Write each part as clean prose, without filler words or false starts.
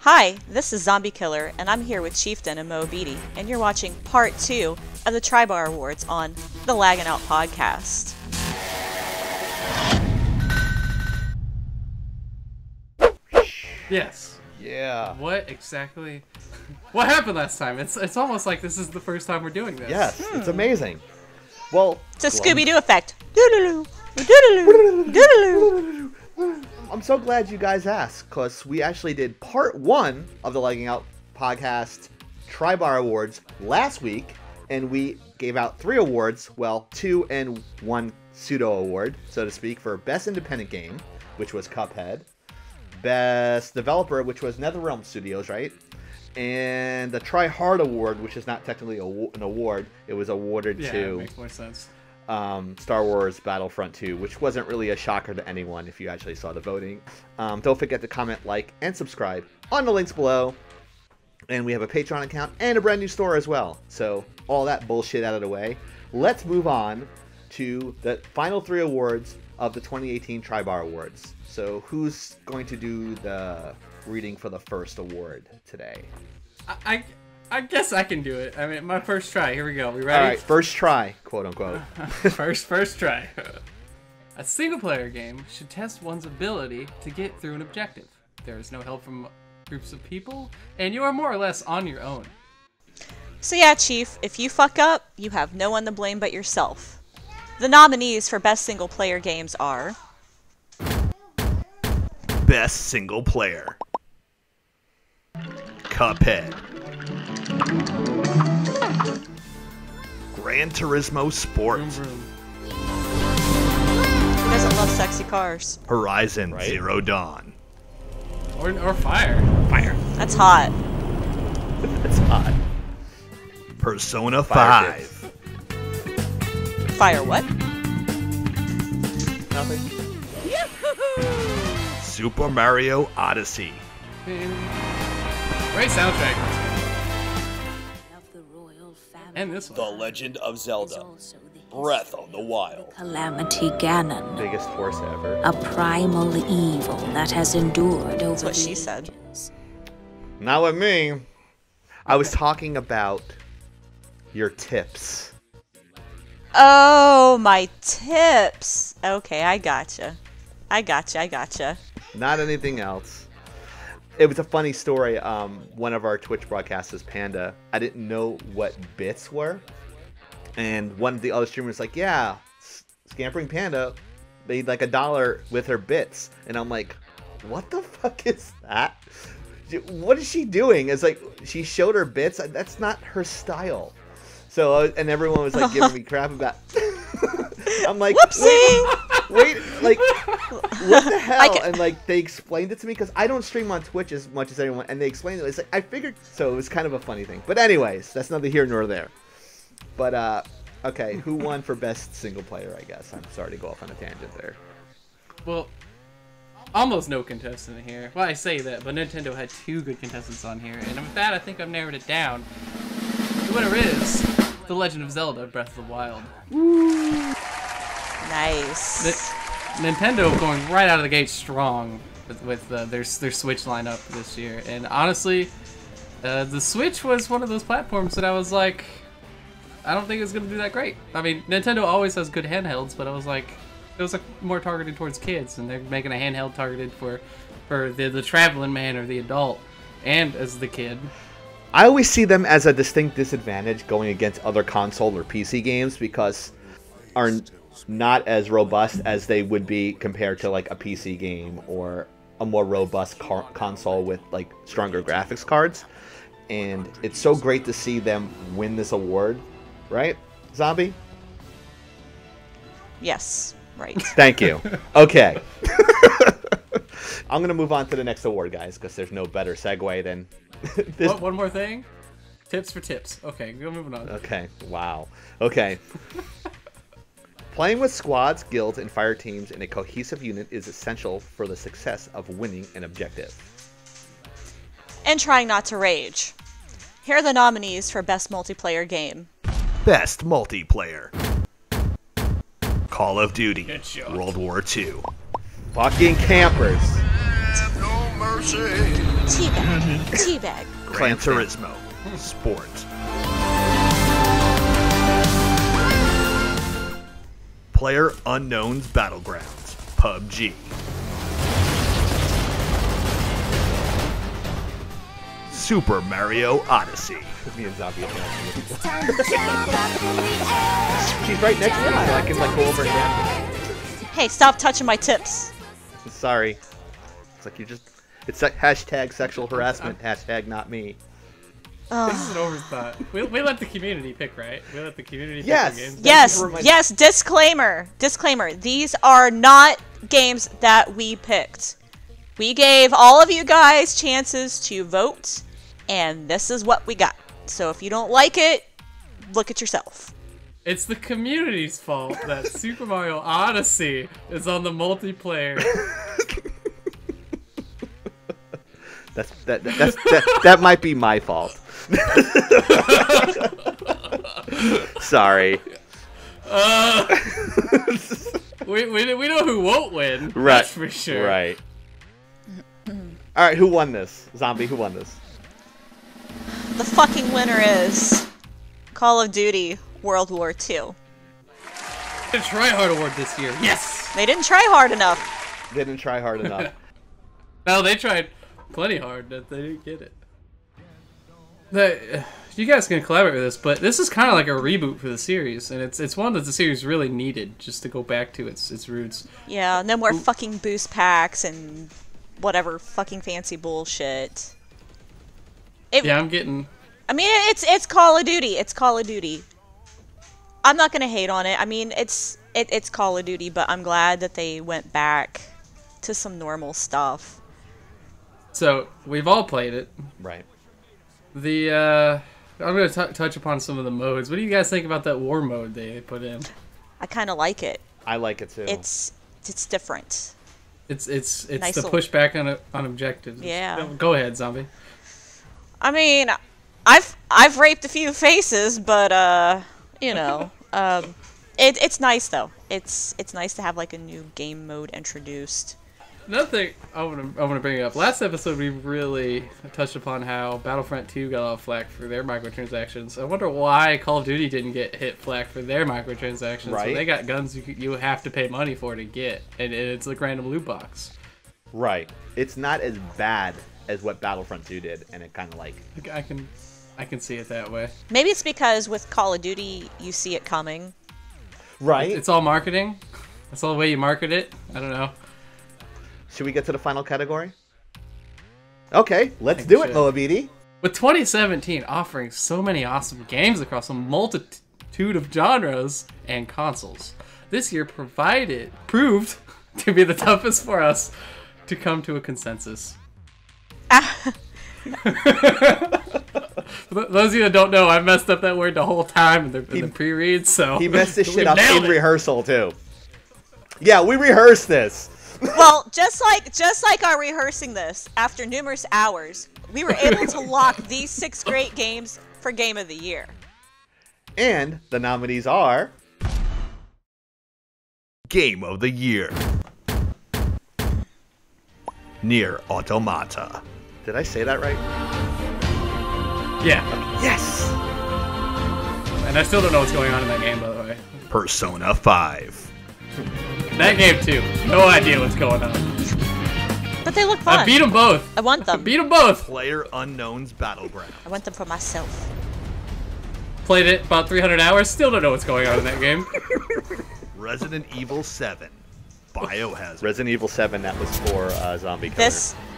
Hi, this is Zombie Killer, and I'm here with Chieftain and Mo Beatty, and you're watching Part 2 of the Tri-Bar Awards on the Laggin podcast. Yes. Yeah. What exactly? What happened last time? It's almost like this is the first time we're doing this. Yes, it's amazing. Well, It's a Scooby-Doo effect. Doodaloo, doodaloo, doodaloo. I'm so glad you guys asked, because we actually did part 1 of the Lagging Out podcast Tri-Bar Awards last week, and we gave out 3 awards, well, 2 and 1 pseudo award, so to speak, for Best Independent Game, which was Cuphead, Best Developer, which was NetherRealm Studios, right? And the Try Hard Award, which is not technically an award, it was awarded to... it makes more sense. Star Wars Battlefront 2, which wasn't really a shocker to anyone if you actually saw the voting. Don't forget to comment, like, and subscribe on the links below. And we have a Patreon account and a brand new store as well. So all that bullshit out of the way, let's move on to the final 3 awards of the 2018 Tri-Bar Awards. So who's going to do the reading for the first award today? I guess I can do it. I mean, my first try. Here we go. We ready? All right, first try, quote unquote. first try. A single-player game should test one's ability to get through an objective. There is no help from groups of people, and you are more or less on your own. So yeah, Chief, if you fuck up, you have no one to blame but yourself. The nominees for Best Single Player Games are... Best Single Player, Cuphead, Gran Turismo Sport, Vroom, vroom. Who doesn't love sexy cars? Horizon Right. Zero Dawn, Or fire. Fire. That's hot. That's hot. Persona Fire 5, Fire what? Nothing. Super Mario Odyssey, Great soundtrack. And this The one. Legend of Zelda, Breath of the Wild. Calamity Ganon, Biggest horse ever. a primal evil that has endured over That's what the she said. ages. Not with me. I was talking about your tips. Oh, my tips. Okay, I gotcha. I gotcha. Not anything else. It was a funny story. One of our Twitch broadcasters, Panda, I didn't know what bits were. And one of the other streamers was like, yeah, Scampering Panda made like $1 with her bits. And I'm like, what the fuck is that? What is she doing? It's like, she showed her bits. That's not her style. So, and everyone was like giving me crap about I'm like, Whoopsie! wait, like, what the hell? And like, they explained it to me because I don't stream on Twitch as much as anyone, and they explained it. It's like, I figured, so it was kind of a funny thing. But anyways, that's neither here nor there. But, okay, who won for best single player, I guess? I'm sorry to go off on a tangent there. Well, almost no contestant here. Well, I say that, but Nintendo had 2 good contestants on here, and with that, I think I've narrowed it down. The winner is The Legend of Zelda: Breath of the Wild. Nice. Nintendo going right out of the gate strong with their Switch lineup this year, and honestly, the Switch was one of those platforms that I was like, I don't think it's gonna do that great. I mean, Nintendo always has good handhelds, but I was like, it was like more targeted towards kids, and they're making a handheld targeted for the traveling man or the adult, and as the kid. I always see them as a distinct disadvantage going against other console or PC games because are not as robust as they would be compared to like a PC game or a more robust console with like stronger graphics cards. And it's so great to see them win this award, right, Zombie? Yes, right. Thank you. Okay. I'm going to move on to the next award, guys, because there's no better segue than this. One more thing. Tips for tips. Okay, go moving on. Okay, wow. Okay. Playing with squads, guilds, and fire teams in a cohesive unit is essential for the success of winning an objective. And trying not to rage. Here are the nominees for Best Multiplayer Game. Best Multiplayer, Call of Duty, Good shot. World War II, Fucking campers. No mercy. Teabag. Teabag. Gran Turismo Sport. Player Unknown's Battlegrounds PUBG. Super Mario Odyssey. Me and Zombie. She's right next to me, so I can like go over and Hey, stop touching my tips. Sorry. It's like you just. It's like hashtag sexual harassment. Hashtag not me. This is an overthought. We let the community pick, right? We let the community Yes. pick the games. Yes, yes, disclaimer. Disclaimer. These are not games that we picked. We gave all of you guys chances to vote, and this is what we got. So if you don't like it, look at yourself. It's the community's fault that Super Mario Odyssey is on the multiplayer. That might be my fault. Sorry. We know who won't win. Right. That's for sure. Right. All right. Who won this? Zombie. Who won this? The fucking winner is Call of Duty World War II. The Tryhard Award this year. Yes. They didn't try hard enough. They didn't try hard enough. No, they tried plenty hard, but they didn't get it. You guys can collaborate with this, but this is kind of like a reboot for the series, and it's one that the series really needed just to go back to its roots. Yeah, no more fucking boost packs and whatever fucking fancy bullshit. Yeah, I'm getting. I mean, it's Call of Duty. It's Call of Duty. I'm not gonna hate on it. I mean, it's Call of Duty, but I'm glad that they went back to some normal stuff. So we've all played it. Right. I'm going to touch upon some of the modes. What do you guys think about that war mode they put in? I kind of like it. I like it too. It's different. It's Nice the little- pushback on objectives. Yeah. Go ahead, Zombie. I mean, I've raped a few faces, but you know, it's nice though. It's nice to have like a new game mode introduced. Another thing I want to bring up. Last episode, we really touched upon how Battlefront 2 got off flack for their microtransactions. I wonder why Call of Duty didn't get hit flack for their microtransactions. Right. So they got guns you have to pay money for to get, and it's like random loot box. Right. It's not as bad as what Battlefront 2 did, and it kind of like. I can see it that way. Maybe it's because with Call of Duty, you see it coming. Right. It's all marketing. That's all the way you market it. I don't know. Should we get to the final category? Okay, let's do it, Moabidi. With 2017 offering so many awesome games across a multitude of genres and consoles, this year proved to be the toughest for us to come to a consensus. For those of you that don't know, I messed up that word the whole time in the pre-read, so... He messed this we shit up nailed in it. rehearsal, too. Yeah, we rehearsed this. Well, just like our rehearsing this, after numerous hours, we were able to lock these 6 great games for Game of the Year. And the nominees are... Game of the Year. Nier Automata. Did I say that right? Yeah, Yes! and I still don't know what's going on in that game, by the way. Persona 5. That game, too. No idea what's going on. But they look fun. I beat them both. I want them. Beat them both. Player Unknown's Battleground. I want them for myself. Played it about 300 hours. Still don't know what's going on in that game. Resident Evil 7. Biohazard. Resident Evil 7, that was for Zombie Killer.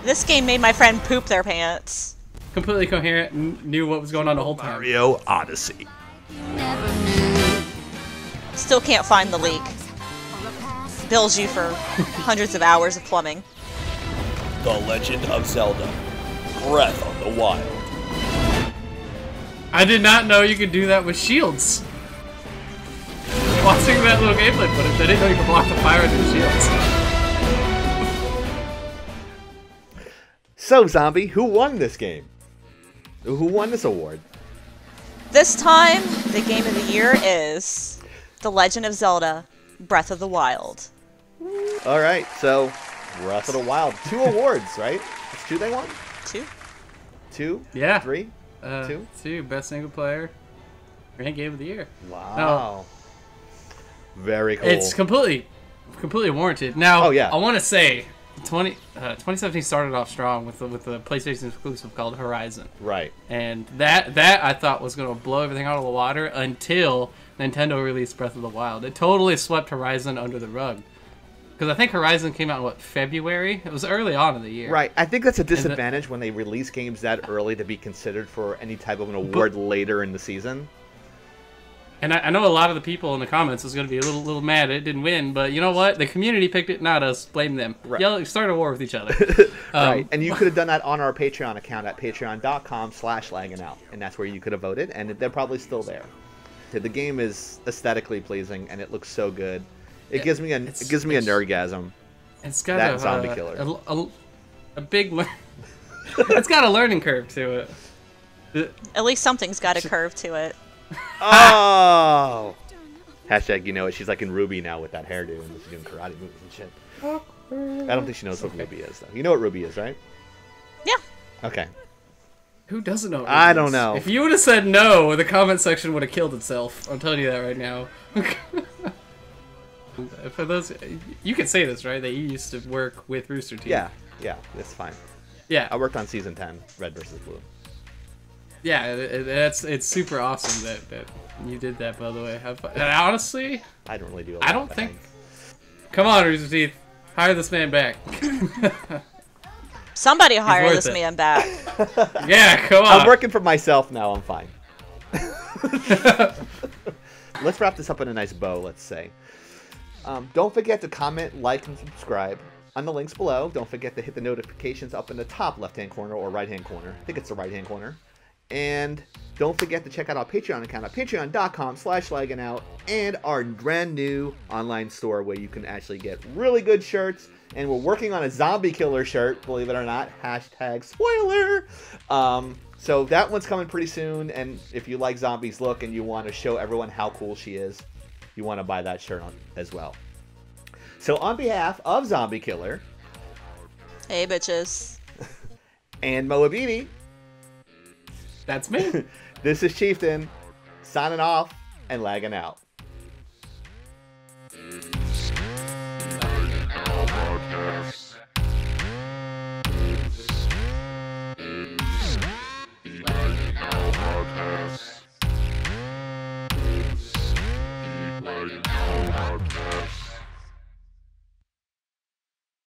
This game made my friend poop their pants. Completely coherent and knew what was going on the whole time. Mario Odyssey. Still can't find the leak. Bills you for hundreds of hours of plumbing. The Legend of Zelda. Breath of the Wild. I did not know you could do that with shields. Watching that little gameplay footage, I didn't know you could block the fire with your shields. So, Zombie, who won this game? Who won this award? This time, the Game of the Year is The Legend of Zelda Breath of the Wild. All right, so Breath of the Wild. 2 awards, right? That's 2 they won? 2. 2? Yeah. 3? 2? 2. Best single player. Ranked game of the year. Wow. Very cool. It's completely warranted. Now, Oh, yeah. I want to say 2017 started off strong with the PlayStation exclusive called Horizon. Right. And that I thought was going to blow everything out of the water until Nintendo released Breath of the Wild. It totally swept Horizon under the rug. Because I think Horizon came out in, February? It was early on in the year. Right. I think that's a disadvantage when they release games that early to be considered for any type of an award later in the season. And I know a lot of the people in the comments was going to be a little mad it didn't win, but you know what? The community picked it, not us. Blame them. Right. Start a war with each other. Right. And you could have done that on our Patreon account at patreon.com/LagginOut. And that's where you could have voted, and they're probably still there. The game is aesthetically pleasing, and it looks so good. It gives me a nerdgasm. It's got that zombie killer. A big... It's got a learning curve to it. At least something's got a curve to it. Oh! Hashtag, you know it. She's like in Ruby now with that hairdo, and she's doing karate moves and shit. I don't think she knows what Ruby is, though. You know what Ruby is, right? Yeah. Okay. Who doesn't know? I don't know. If you would have said no, the comment section would have killed itself. I'm telling you that right now. For those, you can say this, right? That you used to work with Rooster Teeth. Yeah, that's fine. Yeah, I worked on season 10, Red versus Blue. Yeah, it's super awesome that you did that. By the way, and honestly, I don't really do. I don't think. Come on, Rooster Teeth, hire this man back. Somebody hire this man back. Yeah, come on. I'm working for myself now. I'm fine. Let's wrap this up in a nice bow. Let's say. Don't forget to comment, like, and subscribe on the links below. Don't forget to hit the notifications up in the top left-hand corner or right-hand corner. I think it's the right-hand corner. And don't forget to check out our Patreon account at patreon.com/LagginOut and our brand new online store where you can actually get really good shirts. And we're working on a zombie killer shirt, believe it or not. Hashtag spoiler. So that one's coming pretty soon. And if you like Zombie's look and you want to show everyone how cool she is, you want to buy that shirt as well. So on behalf of Zombie Killer. Hey, bitches. And Moabini. That's me. This is Chieftain, signing off and lagging out.